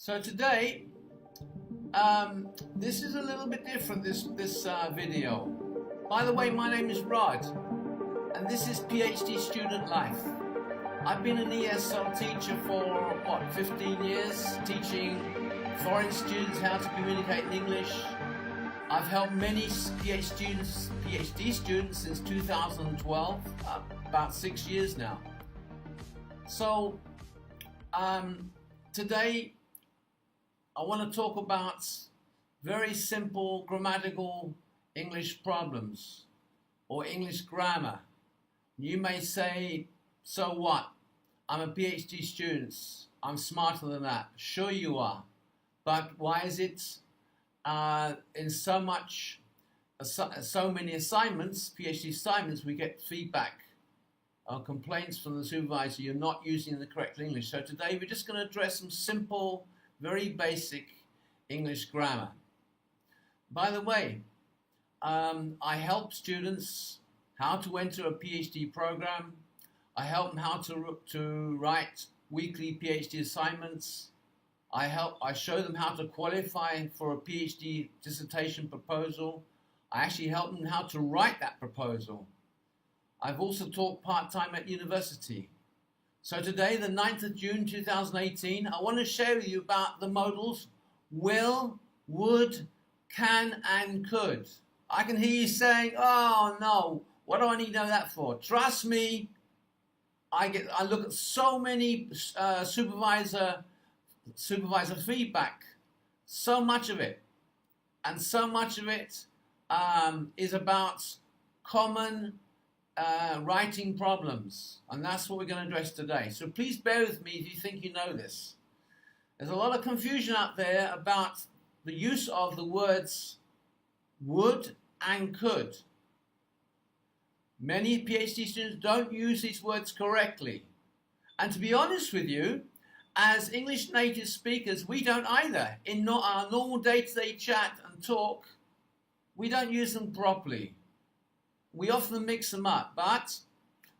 So today, this is a little bit different, this video. By the way, my name is Rod, and this is PhD Student Life. I've been an ESL teacher for, 15 years, teaching foreign students how to communicate in English. I've helped many PhD students since 2012, about 6 years now. So, today, I want to talk about very simple grammatical English problems or English grammar. You may say, so what? I'm a PhD student. I'm smarter than that. Sure you are. But why is it in so many assignments, PhD assignments, we get feedback or complaints from the supervisor you're not using the correct English. So today we're just going to address some simple, very basic English grammar. By the way, I help students how to enter a PhD program. I help them how to write weekly PhD assignments. I show them how to qualify for a PhD dissertation proposal. I actually help them how to write that proposal. I've also taught part-time at university. So today, the 9th of June 2018, I want to share with you about the modals will, would, can, and could. I can hear you saying, oh no, what do I need to know that for? Trust me, I look at so many supervisor feedback, so much of it. And so much of it is about common writing problems, and that's what we're going to address today. So please bear with me if you think you know this. There's a lot of confusion out there about the use of the words would and could. Many PhD students don't use these words correctly. And to be honest with you, as English native speakers, we don't either. In our normal day-to-day chat and talk, we don't use them properly. We often mix them up, but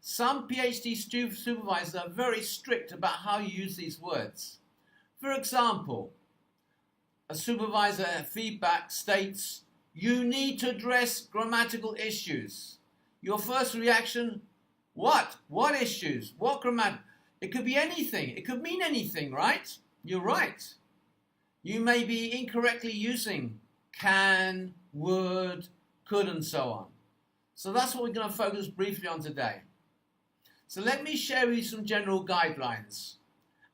some PhD supervisors are very strict about how you use these words. For example, a supervisor feedback states, you need to address grammatical issues. Your first reaction, what? What issues? What grammar? It could be anything. It could mean anything, right? You're right. You may be incorrectly using can, would, could, and so on. So that's what we're going to focus briefly on today. So let me share with you some general guidelines.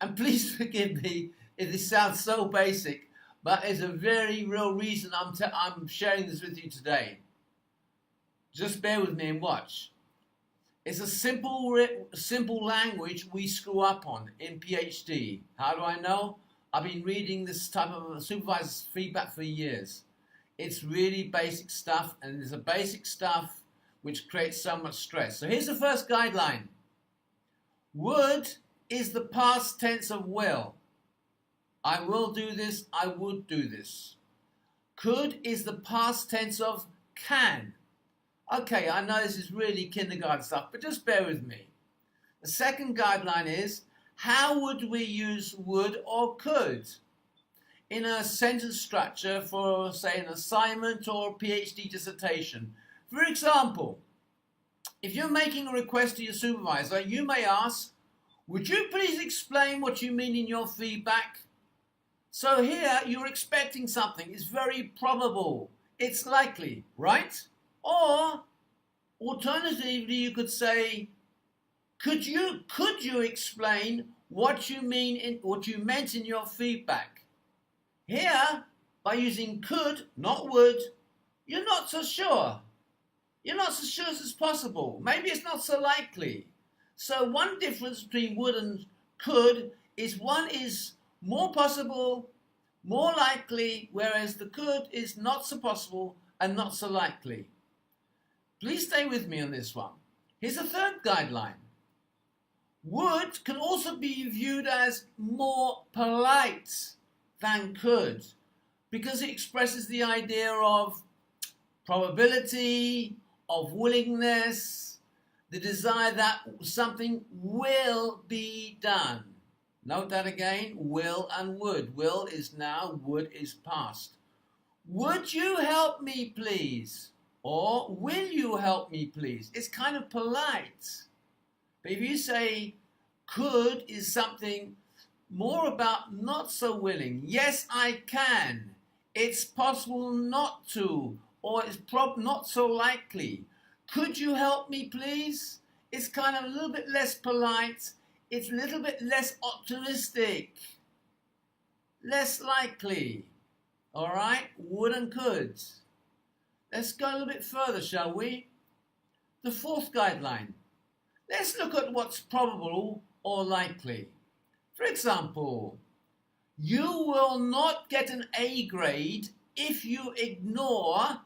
And please forgive me if this sounds so basic, but there's a very real reason I'm sharing this with you today. Just bear with me and watch. It's a simple language we screw up on in PhD. How do I know? I've been reading this type of supervisor's feedback for years. It's really basic stuff, and there's a basic stuff which creates so much stress. So here's the first guideline. Would is the past tense of will. I will do this, I would do this. Could is the past tense of can. Okay, I know this is really kindergarten stuff, but just bear with me. The second guideline is, how would we use would or could in a sentence structure for, say, an assignment or a PhD dissertation? For example, if you're making a request to your supervisor, you may ask, would you please explain what you mean in your feedback? So here you're expecting something. It's very probable. It's likely, right? Or alternatively, you could say, could you explain what you meant in your feedback? Here, by using could, not would, you're not so sure. You're not so sure as it's possible. Maybe it's not so likely. So one difference between would and could is one is more possible, more likely, whereas the could is not so possible and not so likely. Please stay with me on this one. Here's a third guideline. Would can also be viewed as more polite than could, because it expresses the idea of probability, of willingness, the desire that something will be done. Note that again, will and would. Will is now, would is past. Would you help me please? Or will you help me please? It's kind of polite. But if you say could is something more about not so willing. Yes, I can. It's possible not to. Or it's not so likely. Could you help me please? It's kind of a little bit less polite. It's a little bit less optimistic. Less likely. All right? Would and could. Let's go a little bit further, shall we? The fourth guideline. Let's look at what's probable or likely. For example, you will not get an A grade if you ignore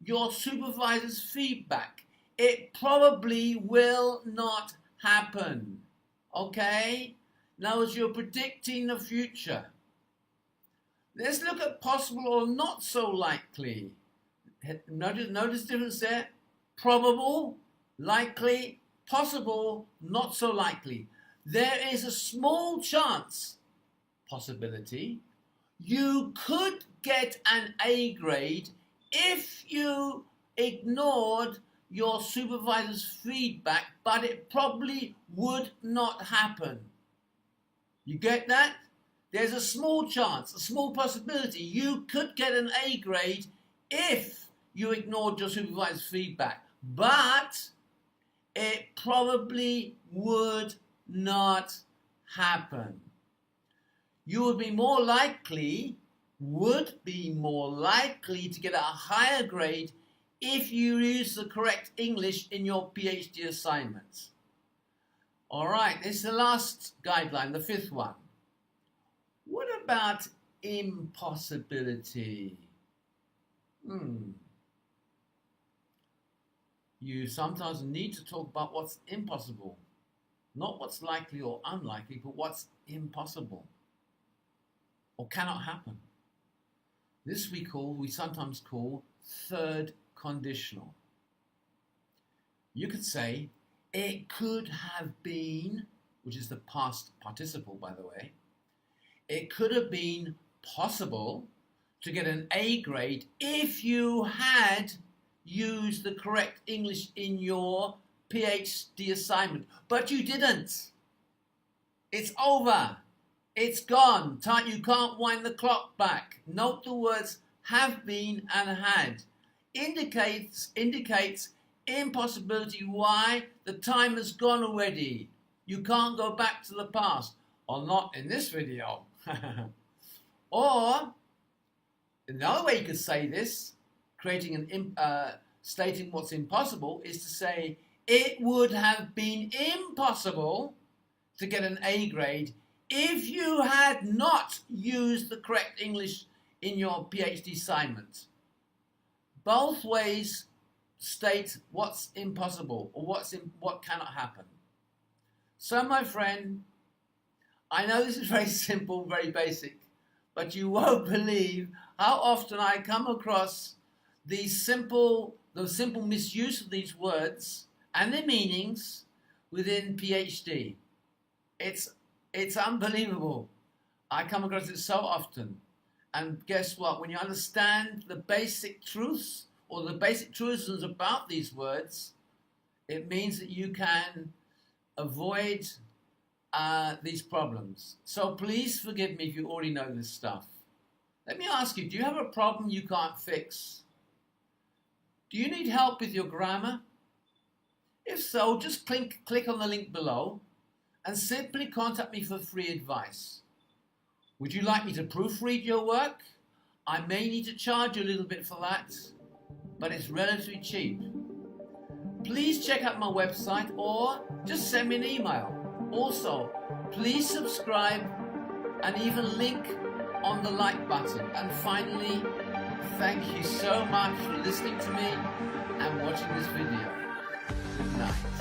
your supervisor's feedback. It probably will not happen. Okay? Now, as you're predicting the future, let's look at possible or not so likely. Notice the difference there? Probable, likely, possible, not so likely. There is a small chance, possibility, you could get an A grade if you ignored your supervisor's feedback, but it probably would not happen. You get that? There's a small chance, a small possibility you could get an A grade if you ignored your supervisor's feedback, but it probably would not happen. You would be more likely to get a higher grade if you use the correct English in your PhD assignments. All right, this is the last guideline, the fifth one. What about impossibility? You sometimes need to talk about what's impossible. Not what's likely or unlikely, but what's impossible or cannot happen. This we sometimes call third conditional. You could say, it could have been, which is the past participle, by the way, it could have been possible to get an A grade if you had used the correct English in your PhD assignment, but you didn't. It's over. It's gone. You can't wind the clock back. Note the words have been and had. Indicates impossibility. Why? The time has gone already. You can't go back to the past. Or not in this video. Or, another way you could say this, stating what's impossible, is to say, it would have been impossible to get an A grade if you had not used the correct English in your PhD assignment. Both ways state what's impossible or what cannot happen. So, my friend, I know this is very simple, very basic, but you won't believe how often I come across the simple misuse of these words and their meanings within PhD. It's unbelievable. I come across it so often. And guess what? When you understand the basic truths or the basic truisms about these words, it means that you can avoid these problems. So please forgive me if you already know this stuff. Let me ask you, do you have a problem you can't fix? Do you need help with your grammar? If so, just click on the link below and simply contact me for free advice. Would you like me to proofread your work? I may need to charge you a little bit for that, but it's relatively cheap. Please check out my website or just send me an email. Also, please subscribe and even link on the like button. And finally, thank you so much for listening to me and watching this video. Good night.